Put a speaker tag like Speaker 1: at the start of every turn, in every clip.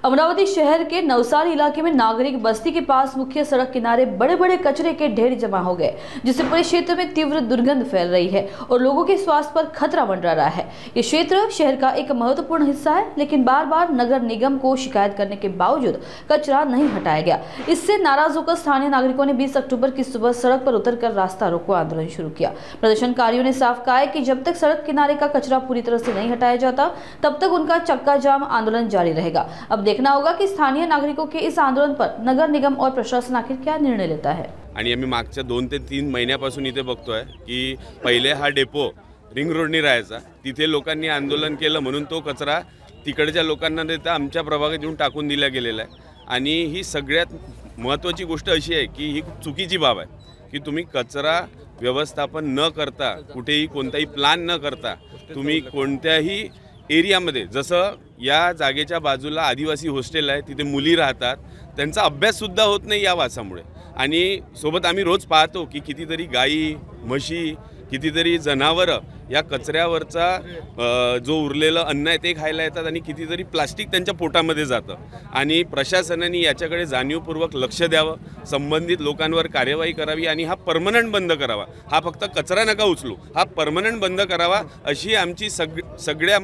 Speaker 1: अमरावती शहर के नवसारी इलाके में नागरिक बस्ती के पास मुख्य सड़क किनारे बड़े बड़े कचरे के ढेर जमा हो गए, जिससे पूरे क्षेत्र में तीव्र दुर्गंध फैल रही है और लोगों के स्वास्थ्य पर खतरा मंडरा रहा है। ये क्षेत्र शहर का एक महत्वपूर्ण हिस्सा है, लेकिन बार बार नगर निगम को शिकायत करने के बावजूद कचरा नहीं हटाया गया। इससे नाराज होकर स्थानीय नागरिकों ने 20 अक्टूबर की सुबह सड़क पर उतरकर रास्ता रोको आंदोलन शुरू किया। प्रदर्शनकारियों ने साफ कहा है कि जब तक सड़क किनारे का कचरा पूरी तरह से नहीं हटाया जाता, तब तक उनका चक्का जाम आंदोलन जारी रहेगा। अब देखना होगा कि स्थानीय नागरिकों के इस आंदोलन पर नगर निगम और प्रशासन आखिर क्या निर्णय लेता है।
Speaker 2: आणि आम्ही मागच्या 2 ते 3 महिन्यापासून इथे बघतोय की पहिले हा डेपो रिंग रोडनी राहायचा, तिथे लोकांनी आंदोलन केलं म्हणून तो कचरा तिकडच्या लोकांना देता आमच्या प्रभागात येऊन टाकून दिला गेलेला आहे। आणि ही सगळ्यात महत्त्वाची गोष्ट अशी आहे की ही खूप चुकीची बाब आहे की तुम्ही कचरा व्यवस्थापन न करता, कुठेही कोणताही प्लान न करता तुम्ही कोणत्याही एरियामध्ये, जसं या जागेच्या बाजूला आदिवासी हॉस्टेल आहे, तिथे मुली राहतात, त्यांचा अभ्याससुद्धा होत नाही या वासामुळे। आणि सोबत आम्ही रोज पाहतो की कितीतरी गायी, म्हशी, कितीतरी जनावरं या कचऱ्यावरचा जो उरलेलं अन्न आहे ते खायला येतात आणि कितीतरी प्लास्टिक त्यांच्या पोटामध्ये जातं। आणि प्रशासनाने याच्याकडे जाणीवपूर्वक लक्ष द्यावं, संबंधित लोकांवर कार्यवाही करावी आणि हा परमनंट बंद करावा। हा फक्त कचरा नका उचलू, हा परमनंट बंद करावा अशी आमची सगळ्या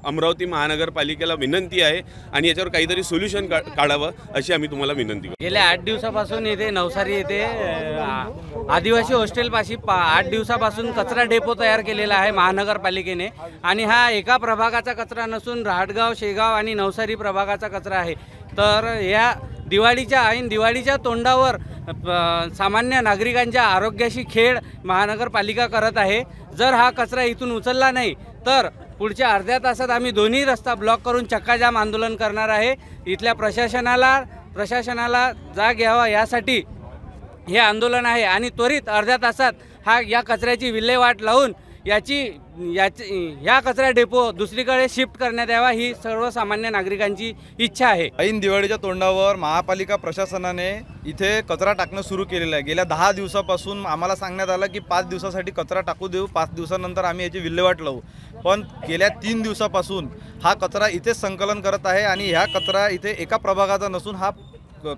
Speaker 2: अमरावती महानगरपालिकेला विनंती आहे आणि याच्यावर काहीतरी सोल्युशन काढावं अशी आम्ही तुम्हाला विनंती करतो।
Speaker 3: गेल्या 8 दिवसापासून इथे नवसारी येथे आदिवासी हॉस्टेलपाशी 8 दिवसापासून कचरा डेपो तयार केलेला आहे महानगरपालिकेने आणि हा एका प्रभागाचा कचरा नसून राहटगाव, शेगाव आणि नवसारी प्रभागाचा कचरा आहे। तर या दिवाळीच्या तोंडावर सामान्य नागरिकांच्या आरोग्याशी खेळ महानगरपालिका करत आहे। जर हा कचरा इथून उचलला नाही तर पुढच्या अर्ध्या तासात आम्ही दोन्ही रस्ता ब्लॉक करून चक्काजाम आंदोलन करणार आहे। इथल्या प्रशासनाला जाग घ्यावा यासाठी हे आंदोलन आहे आणि त्वरित अर्ध्या तासात या कचऱ्याची विल्हेवाट लावून या कचरा डेपो दुसरीकडे शिफ्ट करण्यात यावा ही सर्वसामान्य नागरिकांची इच्छा आहे।
Speaker 4: ऐन दिवाळीच्या तोंडावर महापालिका प्रशासनाने इथे कचरा टाकणं सुरू केलेलं आहे। गेल्या 10 दिवसापासून आम्हाला सांगण्यात आलं की 5 दिवसासाठी कचरा टाकू देऊ, 5 दिवसानंतर आम्ही याची विल्हेवाट लावू, पण गेल्या 3 दिवसापासून हा कचरा इथेच संकलन करत आहे आणि ह्या कचरा इथे एका प्रभागाचा नसून हा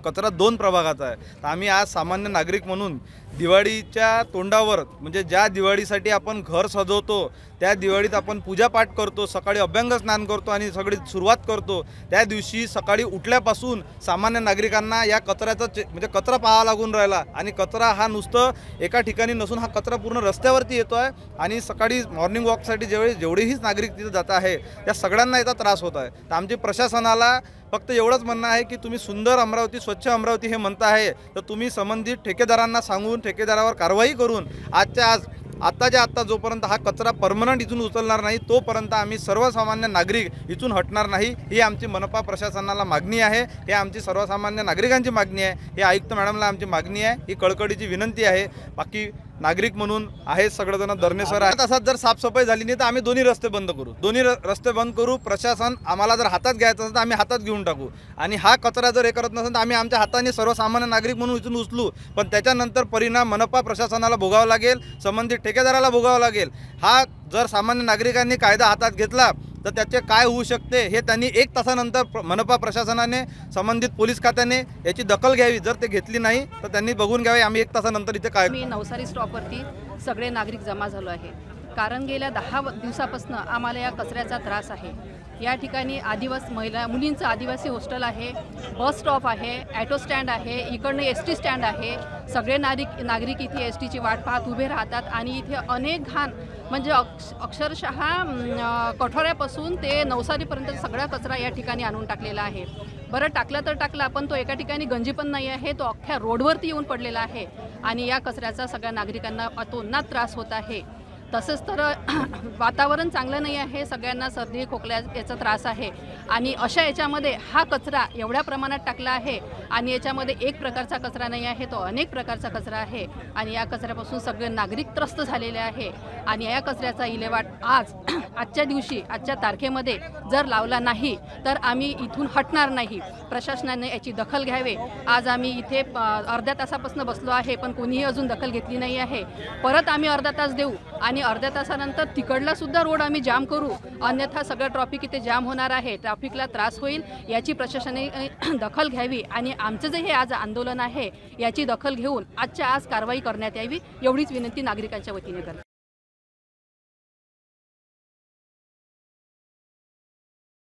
Speaker 4: कचरा 2 प्रभागाचा आहे। तर आम्ही आज सामान्य नागरिक म्हणून दिवाळीच्या तोंडावर, म्हणजे ज्या दिवाळीसाठी आपण घर सजवतो, त्या दिवाळीत आपण पूजापाठ करतो, सकाळी अभ्यंग स्नान करतो आणि सगळी सुरुवात करतो, त्या दिवशी सकाळी उठल्यापासून सामान्य नागरिकांना या कचऱ्याचा म्हणजे कचरा पाहावा लागून राहिला आणि कचरा हा नुसतं एका ठिकाणी नसून हा कचरा पूर्ण रस्त्यावरती येतो आहे आणि सकाळी मॉर्निंग वॉकसाठी जेवढेही नागरिक तिथे जात आहे त्या सगळ्यांना याचा त्रास होत आहे। तर आमची प्रशासनाला फक्त एवढंच म्हणणं आहे की तुम्ही सुंदर अमरावती, स्वच्छ अमरावती हे म्हणता आहे, तर तुम्ही संबंधित ठेकेदारांना सांगून ठेकेदारावर कारवाई करून आत्ताच्या आत्ता जोपर्यंत हा कचरा परमनंट इथून उचलणार नाही तोपर्यंत आम्ही सर्वसामान्य नागरिक इथून हटणार नाही, ही आमची मनपा प्रशासनाला मागणी आहे, हे आमची सर्वसामान्य नागरिकांची मागणी आहे, हे आयुक्त मॅडमला आमची मागणी आहे, ही कळकळीची विनंती आहे। बाकी नागरिक म्हणून आहे सगळेजण धरणेसर आहे। तसाच जर साफसफाई झाली नाही तर आम्ही दोन्ही रस्ते बंद करू, प्रशासन आम्हाला जर हातात घ्यायचं असेल तर आम्ही हातात घेऊन टाकू आणि हा कचरा जर हे करत नसेल तर आम्ही आमच्या हाताने सर्वसामान्य नागरिक म्हणून इथून उचलू, पण त्याच्यानंतर परिणाम मनपा प्रशासनाला भोगावा लागेल, संबंधित ठेकेदाराला भोगावा लागेल। हा जर सामान्य नागरिकांनी कायदा हातात घेतला तर त्याचे काय होऊ शकते हे त्यांनी 1 तासानंतर मनपा प्रशासनाने, संबंधित पोलीस खात्याने याची दखल घ्यावी। जर ते घेतली नाही तर त्यांनी बघून घ्यावे आम्ही 1 तासानंतर इथे काय।
Speaker 5: मी नवसारी स्टॉपवरती सगळे नागरिक जमा झालो आहे, कारण गेल्या 10 दिवसापासून आम्हाला या कचऱ्याचा त्रास आहे। या ठिकाणी मुलींचं आदिवासी हॉस्टेल आहे, बस स्टॉप आहे, ॲटो स्टँड आहे, इकडनं ST स्टँड आहे। सगळे नागरिक इथे STची वाट पाहत उभे राहतात आणि इथे अनेक घाण, म्हणजे अक्षरशः कठोऱ्यापासून ते नवसारीपर्यंत सगळा कचरा या ठिकाणी आणून टाकलेला आहे। बरं, टाकला तर टाकला, पण तो एका ठिकाणी गंजी पण नाही आहे, तो अख्ख्या रोडवरती येऊन पडलेला आहे आणि या कचऱ्याचा सगळ्या नागरिकांना अतोनात त्रास होत आहे। तसंच तर वातावरण चांगलं नाही आहे, सगळ्यांना सर्दी खोकल्या याचा त्रास आहे आणि अशा याच्यामध्ये हा कचरा एवढ्या प्रमाणात टाकला आहे आणि याच्यामध्ये एक प्रकारचा कचरा नाही आहे, तो अनेक प्रकारचा कचरा आहे आणि या कचऱ्यापासून सगळे नागरिक त्रस्त झालेले आहे आणि या कचऱ्याचा विल्हेवाट आजच्या दिवशी, आजच्या तारखेमध्ये जर लावला नाही तर आम्ही इथून हटणार नाही। प्रशासनाने याची दखल घ्यावे। आज आम्ही इथे अर्ध्या तासापासून बसलो आहे, पण कोणीही अजून दखल घेतली नाही आहे। परत आम्ही अर्धा तास देऊ आणि अर्ध्या तासानंतर तिकडला सुद्धा रोड आम्ही जाम करू, अन्यथा सगळं ट्रॉफिक इथे जाम होणार आहे, ट्रॅफिकला त्रास होईल, याची प्रशासनाने दखल घ्यावी आणि आमचं जे हे आज आंदोलन आहे याची दखल घेऊन आजच्या आज कारवाई करण्यात यावी, एवढीच विनंती नागरिकांच्या वतीने करते.